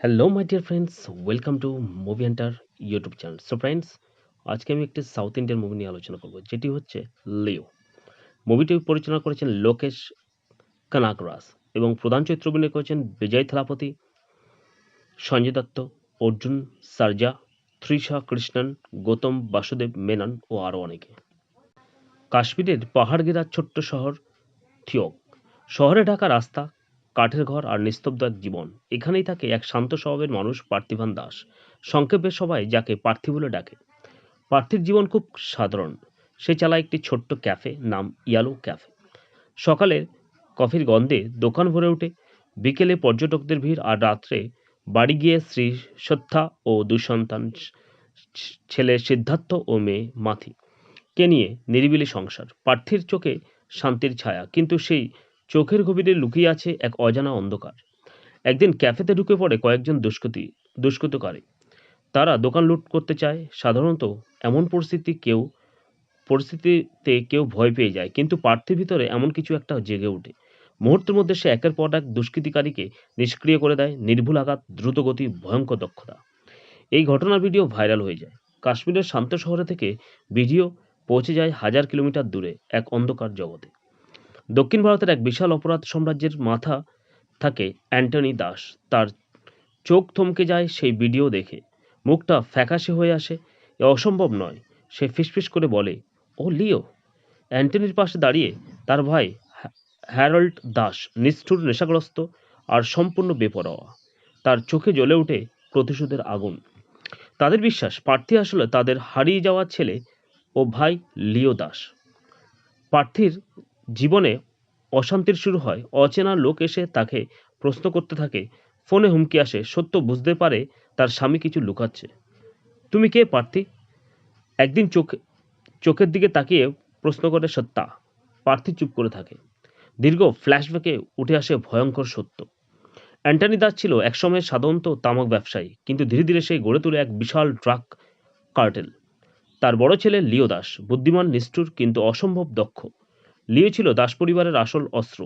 Hello my dear friends, welcome to movie Hunter YouTube channel. So friends, আজকে আমি একটি south Indian movie নিয়ে আলোচনা করব, যেটি হচ্ছে লিও। মুভিটি পরিচালনা করেছেন লোকেশ কানাগরাজ এবং প্রধান চরিত্রে অভিনয় করেছেন বিজয় থালাপতি, সঞ্জয় দত্ত, অর্জুন সারজা, ত্রিশা কৃষ্ণন, গৌতম বাসুদেব মেনন ও আরও অনেকে। কাশ্মীরের পাহাড় ঘেরা ছোট্ট শহর থিওক শহরে ঢাকা রাস্তা, কাঠের ঘর আর নিস্তব্ধ এক জীবন। এখানেই থাকে এক শান্ত স্বভাবের মানুষ, পার্থিবান দাস। সংক্ষেপে সবাই যাকে পার্থি বলে ডাকে। পার্থির জীবন খুব সাধারণ। সে চালায় একটি ছোট্ট ক্যাফে, নাম ইয়ালো ক্যাফে। সকালে কফির গন্ধে দোকান ভরে ওঠে, বিকেলে পর্যটকদের ভিড়, আর রাত্রে বাড়ি গিয়ে স্ত্রী সত্যা ও দুঃসন্তান ছেলে সিদ্ধার্থ ও মেয়ে মাথি কে নিয়ে নিরিবিলি সংসার। পার্থির চোখে শান্তির ছায়া, কিন্তু সেই চোখের গভীরে লুকিয়ে আছে এক অজানা অন্ধকার। একদিন ক্যাফেতে ঢুকে পড়ে কয়েকজন দুষ্কৃতকারী। তারা দোকান লুট করতে চায়। সাধারণত এমন পরিস্থিতিতে কেউ ভয় পেয়ে যায়, কিন্তু পার্থির ভিতরে এমন কিছু একটা জেগে ওঠে। মুহূর্তের মধ্যে সে একের পর এক দুষ্কৃতিকারীকে নিষ্ক্রিয় করে দেয়। নির্ভুল আঘাত, দ্রুতগতি, ভয়ঙ্কর দক্ষতা। এই ঘটনার ভিডিও ভাইরাল হয়ে যায়। কাশ্মীরের শান্ত শহরে থেকে ভিডিও পৌঁছে যায় হাজার কিলোমিটার দূরে এক অন্ধকার জগতে। দক্ষিণ ভারতের এক বিশাল অপরাধ সাম্রাজ্যের মাথা থাকে অ্যান্টনি দাস। তার চোখ থমকে যায় সেই ভিডিও দেখে। মুখটা ফ্যাকাশে হয়ে আসে। এ অসম্ভব নয়, সে ফিসফিস করে বলে, ও লিও। অ্যান্টনির পাশে দাঁড়িয়ে তার ভাই হ্যারল্ড দাস, নিষ্ঠুর, নেশাগ্রস্ত আর সম্পূর্ণ বেপরোয়া। তার চোখে জ্বলে ওঠে প্রতিশোধের আগুন। তাদের বিশ্বাস পার্থী আসলে তাদের হারিয়ে যাওয়া ছেলে ও ভাই লিও দাস। পার্থীর জীবনে অশান্তির শুরু হয়। অচেনা লোক এসে তাকে প্রশ্ন করতে থাকে, ফোনে হুমকি আসে। সত্য বুঝতে পারে তার স্বামী কিছু লুকাচ্ছে। তুমি কে পার্থী? একদিন চোখের দিকে তাকিয়ে প্রশ্ন করে সত্তা। পার্থী চুপ করে থাকে। দীর্ঘ ফ্ল্যাশব্যাকে উঠে আসে ভয়ঙ্কর সত্য। অ্যান্টনি দাস ছিল একসময় সাধারণত তামাক ব্যবসায়ী, কিন্তু ধীরে ধীরে সে গড়ে তোলে এক বিশাল ড্রাগ কার্টেল। তার বড় ছেলে লিও দাস বুদ্ধিমান, নিষ্ঠুর, কিন্তু অসম্ভব দক্ষ। লিও ছিল দাস পরিবারের আসল অস্ত্র,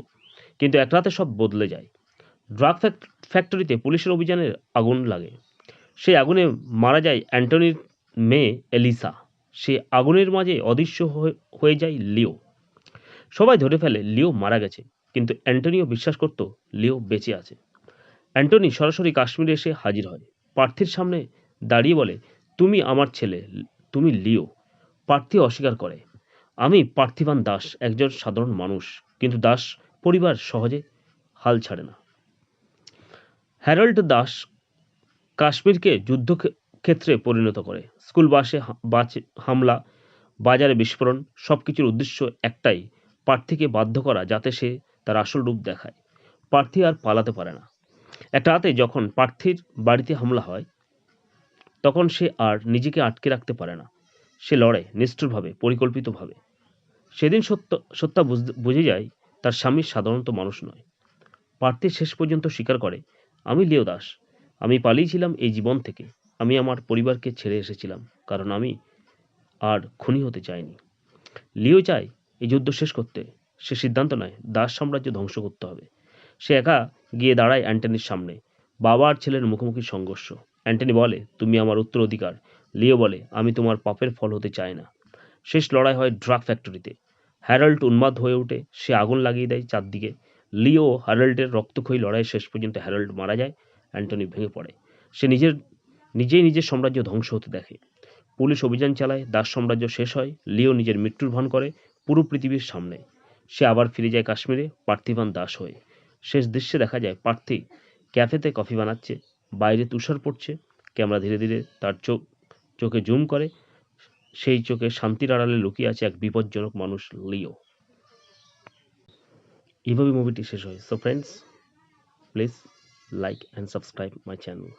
কিন্তু এক রাতে সব বদলে যায়। ড্রাগ ফ্যাক্টরিতে পুলিশের অভিযানে আগুন লাগে। সেই আগুনে মারা যায় অ্যান্টনির মেয়ে এলিসা। সে আগুনের মাঝে অদৃশ্য হয়ে যায় লিও। সবাই ধরে ফেলে লিও মারা গেছে, কিন্তু অ্যান্টনিও বিশ্বাস করত লিও বেঁচে আছে। অ্যান্টনি সরাসরি কাশ্মীরে এসে হাজির হয়। পার্থির সামনে দাঁড়িয়ে বলে, তুমি আমার ছেলে, তুমি লিও। পার্থী অস্বীকার করে, আমি পার্থিবান দাস, একজন সাধারণ মানুষ। কিন্তু দাস পরিবার সহজে হাল ছাড়ে না। হ্যারল্ড দাস কাশ্মীরকে যুদ্ধক্ষেত্রে পরিণত করে। স্কুল বাসে হামলা, বাজারে বিস্ফোরণ, সবকিছুর উদ্দেশ্য একটাই, পার্থীকে বাধ্য করা যাতে সে তার আসল রূপ দেখায়। পার্থী আর পালাতে পারে না। একটা রাতে যখন পার্থীর বাড়িতে হামলা হয়, তখন সে আর নিজেকে আটকে রাখতে পারে না। সে লড়ে নিষ্ঠুরভাবে, পরিকল্পিতভাবে। সেদিন সত্যা বুঝে যায় তার স্বামী সাধারণত মানুষ নয়। পার্থী শেষ পর্যন্ত স্বীকার করে, আমি লিও দাস। আমি পালিয়েছিলাম এই জীবন থেকে। আমি আমার পরিবারকে ছেড়ে এসেছিলাম, কারণ আমি আর খুনি হতে চাইনি। লিও চায় এই যুদ্ধ শেষ করতে। সে সিদ্ধান্ত নেয় দাস সাম্রাজ্য ধ্বংস করতে হবে। সে একা গিয়ে দাঁড়ায় অ্যান্টনির সামনে। বাবা আর ছেলের মুখোমুখি সংঘর্ষ। অ্যান্টনি বলে, তুমি আমার উত্তরাধিকার। লিও বলে, আমি তোমার পাপের ফল হতে চাই না। শেষ লড়াই হয় ড্রাগ ফ্যাক্টরিতে। হ্যারল্ড উন্মাদ হয়ে ওঠে। সে আগুন লাগিয়ে দেয় চারদিকে। লিও হ্যারল্ডের রক্তক্ষয়ী লড়াই শেষ পর্যন্ত হ্যারল্ড মারা যায়। অ্যান্টনি ভেঙে পড়ে। সে নিজের সাম্রাজ্য ধ্বংস হতে দেখে। পুলিশ অভিযান চালায়, দাস সাম্রাজ্য শেষ হয়। লিও নিজের মৃত্যুর ভান করে পুরো পৃথিবীর সামনে। সে আবার ফিরে যায় কাশ্মীরে, পার্থিবান দাস হয়ে। শেষ দৃশ্যে দেখা যায় পার্থী ক্যাফেতে কফি বানাচ্ছে। বাইরে তুষার পড়ছে। ক্যামেরা ধীরে ধীরে তার চোখে জুম করে। সেই চোখে শান্তির আড়ালে লুকিয়ে আছে এক বিপজ্জনক মানুষ, লিও। এইভাবে মুভিটি শেষ হয়। So friends, please like and subscribe my channel.